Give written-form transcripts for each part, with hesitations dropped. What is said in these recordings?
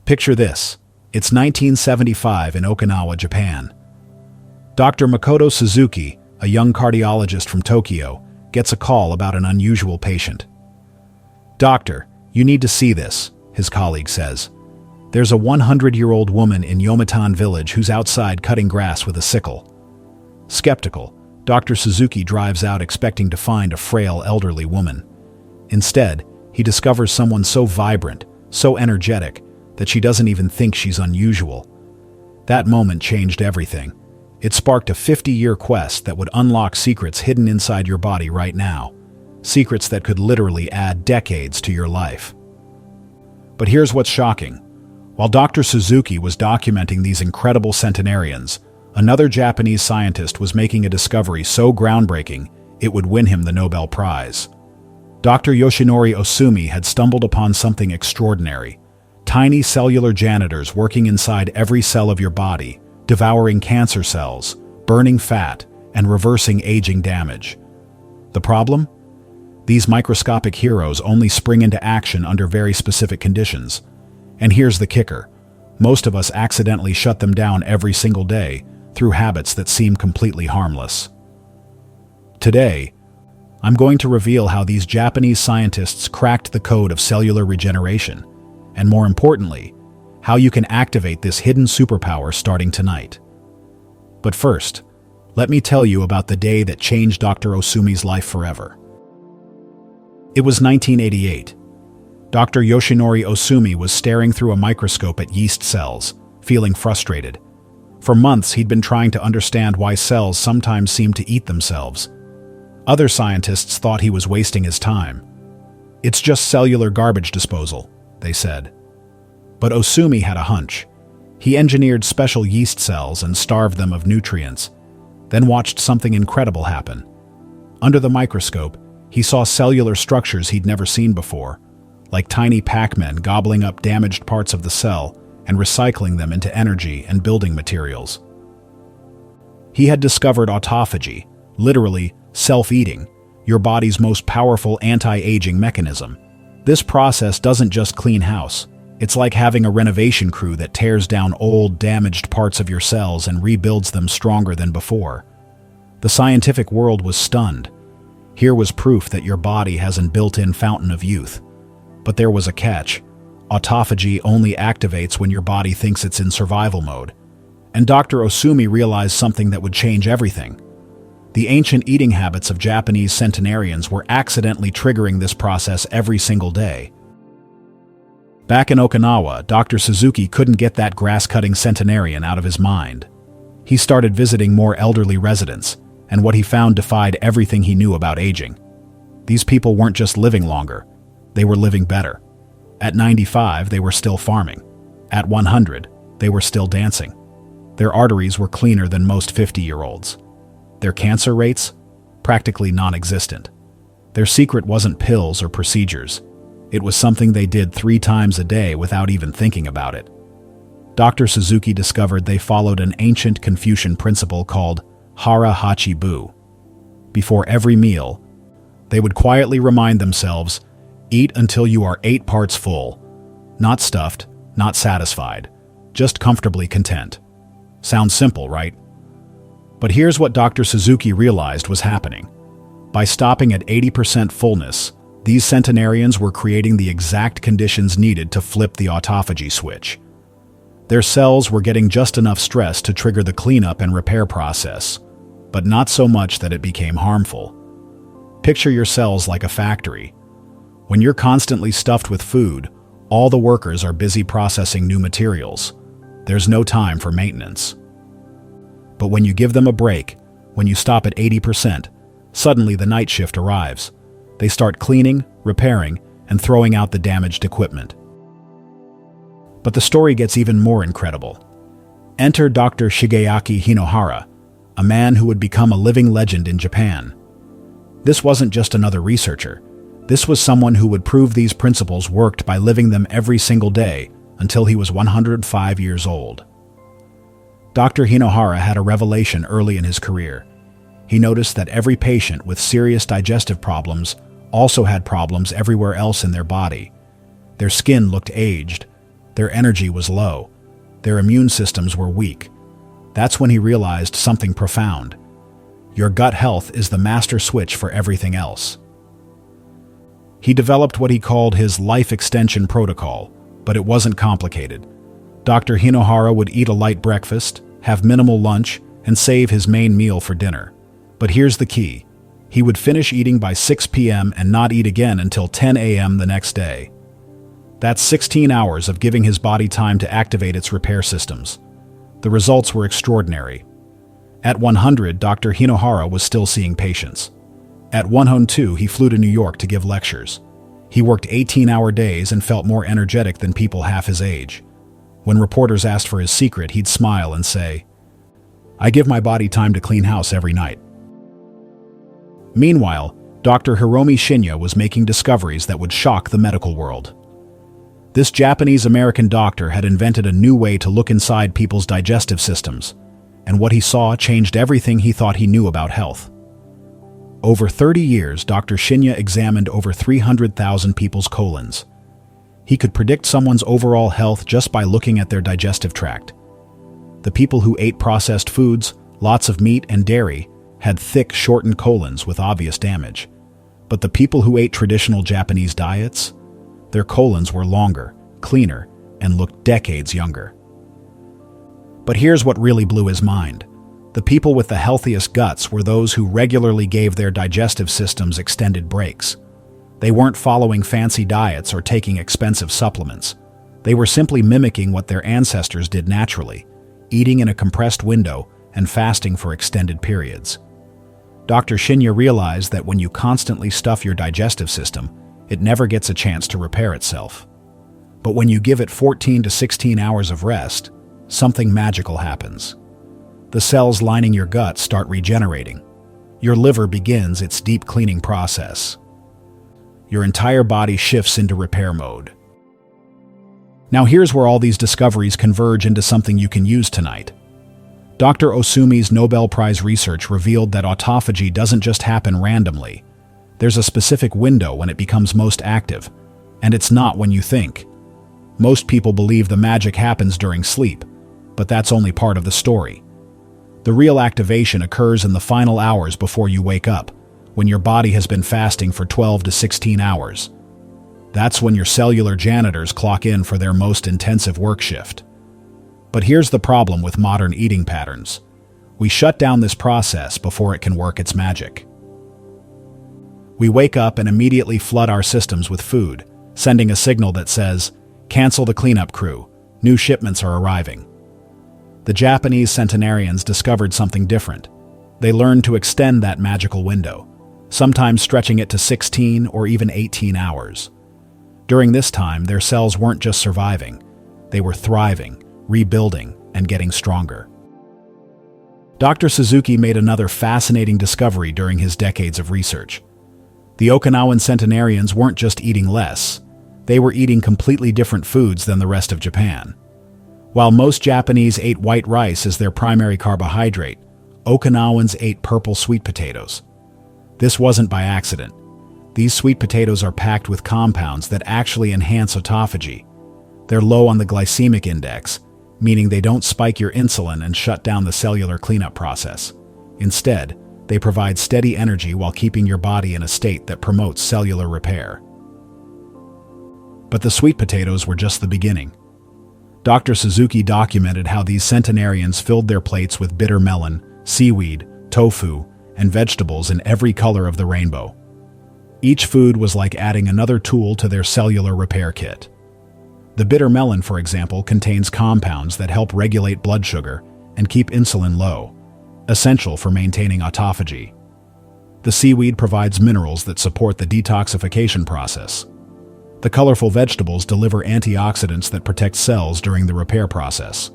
Picture this. It's 1975 in Okinawa, Japan. Dr. Makoto Suzuki, a young cardiologist from Tokyo, gets a call about an unusual patient. "Doctor, you need to see this," his colleague says. "There's a 100-year-old woman in Yomitan village who's outside cutting grass with a sickle." Skeptical, Dr. Suzuki drives out expecting to find a frail elderly woman. Instead, he discovers someone so vibrant, so energetic, that she doesn't even think she's unusual. That moment changed everything. It sparked a 50-year quest that would unlock secrets hidden inside your body right now. Secrets that could literally add decades to your life. But here's what's shocking. While Dr. Suzuki was documenting these incredible centenarians, another Japanese scientist was making a discovery so groundbreaking it would win him the Nobel Prize. Dr. Yoshinori Ohsumi had stumbled upon something extraordinary. Tiny cellular janitors working inside every cell of your body, devouring cancer cells, burning fat, and reversing aging damage. The problem? These microscopic heroes only spring into action under very specific conditions. And here's the kicker. Most of us accidentally shut them down every single day through habits that seem completely harmless. Today, I'm going to reveal how these Japanese scientists cracked the code of cellular regeneration, and more importantly, how you can activate this hidden superpower starting tonight. But first, let me tell you about the day that changed Dr. Ohsumi's life forever. It was 1988. Dr. Yoshinori Ohsumi was staring through a microscope at yeast cells, feeling frustrated. For months, he'd been trying to understand why cells sometimes seem to eat themselves. Other scientists thought he was wasting his time. "It's just cellular garbage disposal," they said. But Ohsumi had a hunch. He engineered special yeast cells and starved them of nutrients, then watched something incredible happen. Under the microscope, he saw cellular structures he'd never seen before, like tiny Pac-Men gobbling up damaged parts of the cell and recycling them into energy and building materials. He had discovered autophagy, literally self-eating, your body's most powerful anti-aging mechanism. This process doesn't just clean house. It's like having a renovation crew that tears down old, damaged parts of your cells and rebuilds them stronger than before. The scientific world was stunned. Here was proof that your body has an built-in fountain of youth. But there was a catch. Autophagy only activates when your body thinks it's in survival mode. And Dr. Ohsumi realized something that would change everything. The ancient eating habits of Japanese centenarians were accidentally triggering this process every single day. Back in Okinawa, Dr. Suzuki couldn't get that grass-cutting centenarian out of his mind. He started visiting more elderly residents, and what he found defied everything he knew about aging. These people weren't just living longer, they were living better. At 95, they were still farming. At 100, they were still dancing. Their arteries were cleaner than most 50-year-olds. Their cancer rates? Practically non-existent. Their secret wasn't pills or procedures. It was something they did 3 times a day without even thinking about it. Dr. Suzuki discovered they followed an ancient Confucian principle called Hara Hachi Bu. Before every meal, they would quietly remind themselves, "Eat until you are 8 parts full. Not stuffed, not satisfied, just comfortably content." Sounds simple, right? But here's what Dr. Suzuki realized was happening. By stopping at 80% fullness, these centenarians were creating the exact conditions needed to flip the autophagy switch. Their cells were getting just enough stress to trigger the cleanup and repair process, but not so much that it became harmful. Picture your cells like a factory. When you're constantly stuffed with food, all the workers are busy processing new materials. There's no time for maintenance. But when you give them a break, when you stop at 80%, suddenly the night shift arrives. They start cleaning, repairing, and throwing out the damaged equipment. But the story gets even more incredible. Enter Dr. Shigeaki Hinohara, a man who would become a living legend in Japan. This wasn't just another researcher. This was someone who would prove these principles worked by living them every single day until he was 105 years old. Dr. Hinohara had a revelation early in his career. He noticed that every patient with serious digestive problems also had problems everywhere else in their body. Their skin looked aged. Their energy was low. Their immune systems were weak. That's when he realized something profound. Your gut health is the master switch for everything else. He developed what he called his life extension protocol, but it wasn't complicated. Dr. Hinohara would eat a light breakfast, have minimal lunch, and save his main meal for dinner. But here's the key. He would finish eating by 6 p.m. and not eat again until 10 a.m. the next day. That's 16 hours of giving his body time to activate its repair systems. The results were extraordinary. At 100, Dr. Hinohara was still seeing patients. At 102, he flew to New York to give lectures. He worked 18-hour days and felt more energetic than people half his age. When reporters asked for his secret, he'd smile and say, "I give my body time to clean house every night." Meanwhile, Dr. Hiromi Shinya was making discoveries that would shock the medical world. This Japanese-American doctor had invented a new way to look inside people's digestive systems, and what he saw changed everything he thought he knew about health. Over 30 years, Dr. Shinya examined over 300,000 people's colons. He could predict someone's overall health just by looking at their digestive tract. The people who ate processed foods, lots of meat and dairy, had thick, shortened colons with obvious damage. But the people who ate traditional Japanese diets, their colons were longer, cleaner, and looked decades younger. But here's what really blew his mind. The people with the healthiest guts were those who regularly gave their digestive systems extended breaks. They weren't following fancy diets or taking expensive supplements. They were simply mimicking what their ancestors did naturally, eating in a compressed window and fasting for extended periods. Dr. Shinya realized that when you constantly stuff your digestive system, it never gets a chance to repair itself. But when you give it 14 to 16 hours of rest, something magical happens. The cells lining your gut start regenerating. Your liver begins its deep cleaning process. Your entire body shifts into repair mode. Now here's where all these discoveries converge into something you can use tonight. Dr. Ohsumi's Nobel Prize research revealed that autophagy doesn't just happen randomly. There's a specific window when it becomes most active, and it's not when you think. Most people believe the magic happens during sleep, but that's only part of the story. The real activation occurs in the final hours before you wake up, when your body has been fasting for 12 to 16 hours. That's when your cellular janitors clock in for their most intensive work shift. But here's the problem with modern eating patterns. We shut down this process before it can work its magic. We wake up and immediately flood our systems with food, sending a signal that says, "Cancel the cleanup crew, new shipments are arriving." The Japanese centenarians discovered something different. They learned to extend that magical window, sometimes stretching it to 16 or even 18 hours. During this time, their cells weren't just surviving, they were thriving, rebuilding, and getting stronger. Dr. Suzuki made another fascinating discovery during his decades of research. The Okinawan centenarians weren't just eating less, they were eating completely different foods than the rest of Japan. While most Japanese ate white rice as their primary carbohydrate, Okinawans ate purple sweet potatoes. This wasn't by accident. These sweet potatoes are packed with compounds that actually enhance autophagy. They're low on the glycemic index, meaning they don't spike your insulin and shut down the cellular cleanup process. Instead, they provide steady energy while keeping your body in a state that promotes cellular repair. But the sweet potatoes were just the beginning. Dr. Suzuki documented how these centenarians filled their plates with bitter melon, seaweed, tofu, and vegetables in every color of the rainbow. Each food was like adding another tool to their cellular repair kit. The bitter melon, for example, contains compounds that help regulate blood sugar and keep insulin low, essential for maintaining autophagy. The seaweed provides minerals that support the detoxification process. The colorful vegetables deliver antioxidants that protect cells during the repair process.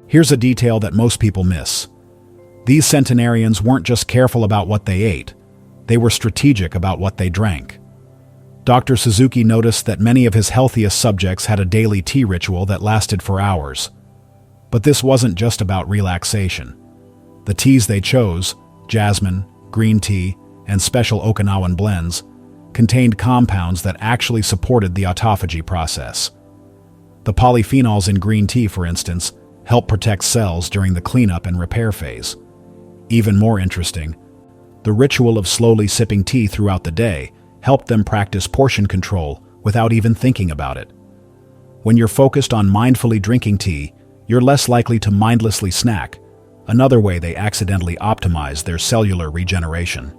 Here's a detail that most people miss. These centenarians weren't just careful about what they ate, they were strategic about what they drank. Dr. Suzuki noticed that many of his healthiest subjects had a daily tea ritual that lasted for hours. But this wasn't just about relaxation. The teas they chose, jasmine, green tea, and special Okinawan blends, contained compounds that actually supported the autophagy process. The polyphenols in green tea, for instance, help protect cells during the cleanup and repair phase. Even more interesting, the ritual of slowly sipping tea throughout the day helped them practice portion control without even thinking about it. When you're focused on mindfully drinking tea, you're less likely to mindlessly snack, another way they accidentally optimize their cellular regeneration.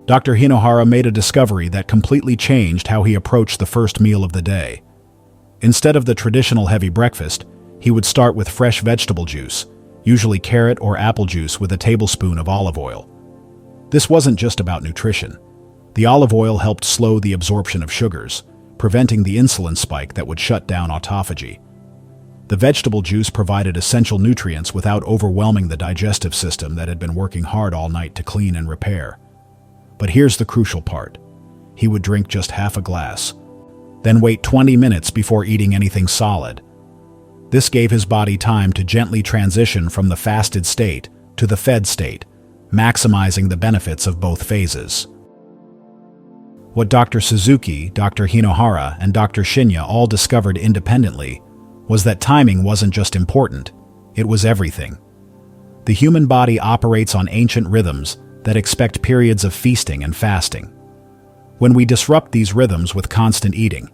Dr. Hinohara made a discovery that completely changed how he approached the first meal of the day. Instead of the traditional heavy breakfast, he would start with fresh vegetable juice, usually carrot or apple juice with a tablespoon of olive oil. This wasn't just about nutrition. The olive oil helped slow the absorption of sugars, preventing the insulin spike that would shut down autophagy. The vegetable juice provided essential nutrients without overwhelming the digestive system that had been working hard all night to clean and repair. But here's the crucial part. He would drink just half a glass, then wait 20 minutes before eating anything solid. This gave his body time to gently transition from the fasted state to the fed state, maximizing the benefits of both phases. What Dr. Suzuki, Dr. Hinohara, and Dr. Shinya all discovered independently was that timing wasn't just important, it was everything. The human body operates on ancient rhythms that expect periods of feasting and fasting. When we disrupt these rhythms with constant eating,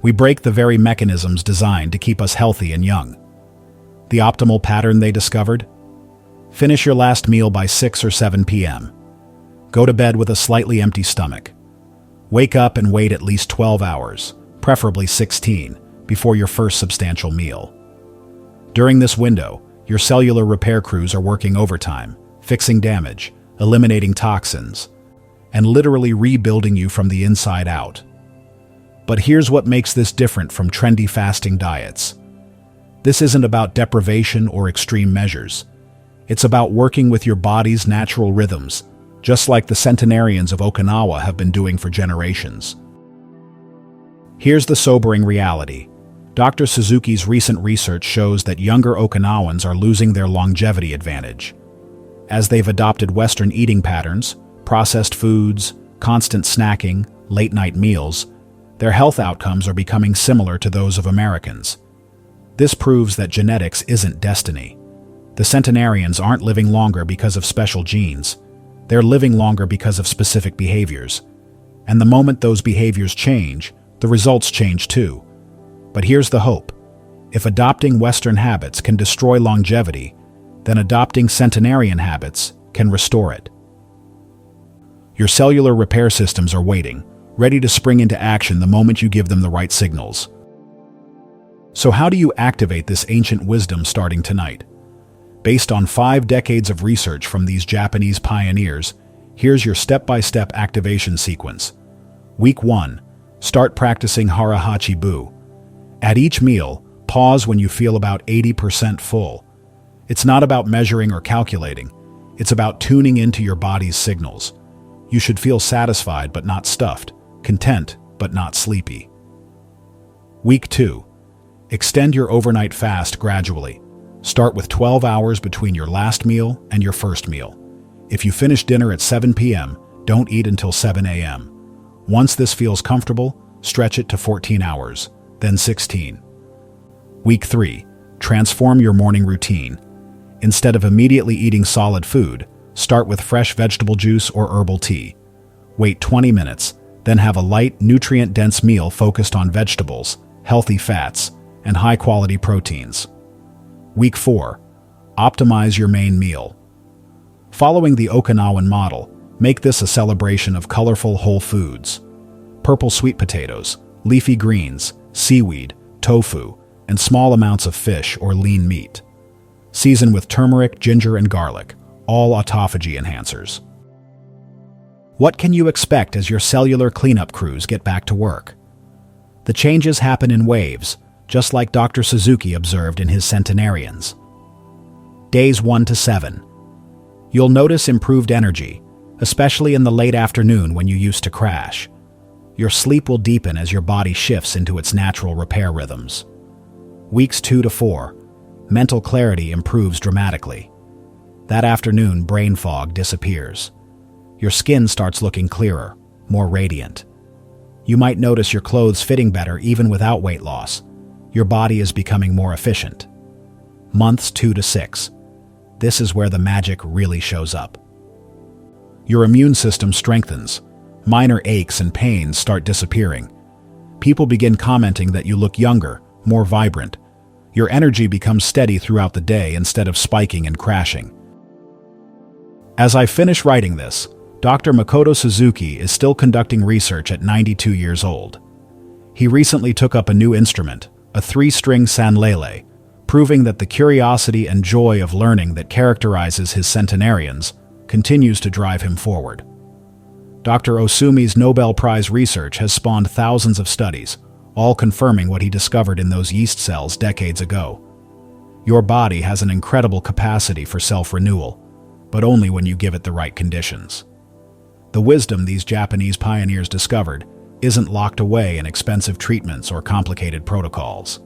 we break the very mechanisms designed to keep us healthy and young. The optimal pattern they discovered? Finish your last meal by 6 or 7 p.m. Go to bed with a slightly empty stomach. Wake up and wait at least 12 hours, preferably 16, before your first substantial meal. During this window, your cellular repair crews are working overtime, fixing damage, eliminating toxins, and literally rebuilding you from the inside out. But here's what makes this different from trendy fasting diets. This isn't about deprivation or extreme measures. It's about working with your body's natural rhythms, just like the centenarians of Okinawa have been doing for generations. Here's the sobering reality. Dr. Suzuki's recent research shows that younger Okinawans are losing their longevity advantage. As they've adopted Western eating patterns, processed foods, constant snacking, late-night meals, their health outcomes are becoming similar to those of Americans. This proves that genetics isn't destiny. The centenarians aren't living longer because of special genes. They're living longer because of specific behaviors. And the moment those behaviors change, the results change too. But here's the hope. If adopting Western habits can destroy longevity, then adopting centenarian habits can restore it. Your cellular repair systems are waiting, ready to spring into action the moment you give them the right signals. So how do you activate this ancient wisdom starting tonight? Based on 5 decades of research from these Japanese pioneers, here's your step-by-step activation sequence. Week 1. Start practicing Hara Hachi Bu. At each meal, pause when you feel about 80% full. It's not about measuring or calculating. It's about tuning into your body's signals. You should feel satisfied but not stuffed, content but not sleepy. Week 2. Extend your overnight fast gradually. Start with 12 hours between your last meal and your first meal. If you finish dinner at 7 p.m., don't eat until 7 a.m. Once this feels comfortable, stretch it to 14 hours, then 16. Week 3. Transform your morning routine. Instead of immediately eating solid food, start with fresh vegetable juice or herbal tea. Wait 20 minutes, then have a light, nutrient-dense meal focused on vegetables, healthy fats, and high-quality proteins. Week 4. Optimize your main meal. Following the Okinawan model, make this a celebration of colorful whole foods. Purple sweet potatoes, leafy greens, seaweed, tofu, and small amounts of fish or lean meat. Season with turmeric, ginger, and garlic, all autophagy enhancers. What can you expect as your cellular cleanup crews get back to work? The changes happen in waves, just like Dr. Suzuki observed in his centenarians. Days 1 to 7. You'll notice improved energy, especially in the late afternoon when you used to crash. Your sleep will deepen as your body shifts into its natural repair rhythms. Weeks 2 to 4. Mental clarity improves dramatically. That afternoon, brain fog disappears. Your skin starts looking clearer, more radiant. You might notice your clothes fitting better even without weight loss, your body is becoming more efficient. Months 2 to 6. This is where the magic really shows up. Your immune system strengthens. Minor aches and pains start disappearing. People begin commenting that you look younger, more vibrant. Your energy becomes steady throughout the day instead of spiking and crashing. As I finish writing this, Dr. Makoto Suzuki is still conducting research at 92 years old. He recently took up a new instrument, a 3-string sanlele, proving that the curiosity and joy of learning that characterizes his centenarians continues to drive him forward. Dr. Ohsumi's Nobel Prize research has spawned thousands of studies, all confirming what he discovered in those yeast cells decades ago. Your body has an incredible capacity for self-renewal, but only when you give it the right conditions. The wisdom these Japanese pioneers discovered isn't locked away in expensive treatments or complicated protocols.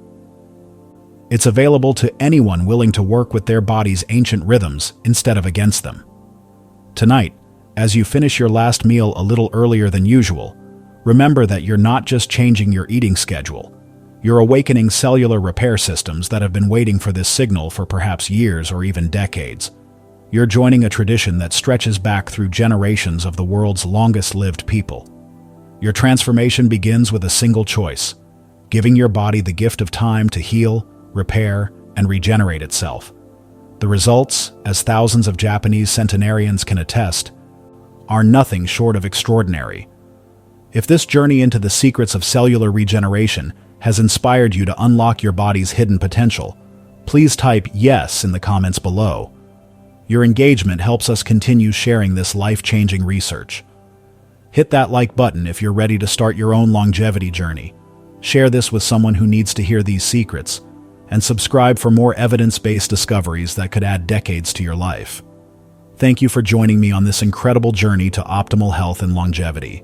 It's available to anyone willing to work with their body's ancient rhythms instead of against them. Tonight, as you finish your last meal a little earlier than usual, remember that you're not just changing your eating schedule, you're awakening cellular repair systems that have been waiting for this signal for perhaps years or even decades. You're joining a tradition that stretches back through generations of the world's longest-lived people. Your transformation begins with a single choice: giving your body the gift of time to heal, repair, and regenerate itself. The results, as thousands of Japanese centenarians can attest, are nothing short of extraordinary. If this journey into the secrets of cellular regeneration has inspired you to unlock your body's hidden potential, please type yes in the comments below. Your engagement helps us continue sharing this life-changing research. Hit that like button if you're ready to start your own longevity journey. Share this with someone who needs to hear these secrets, and subscribe for more evidence-based discoveries that could add decades to your life. Thank you for joining me on this incredible journey to optimal health and longevity.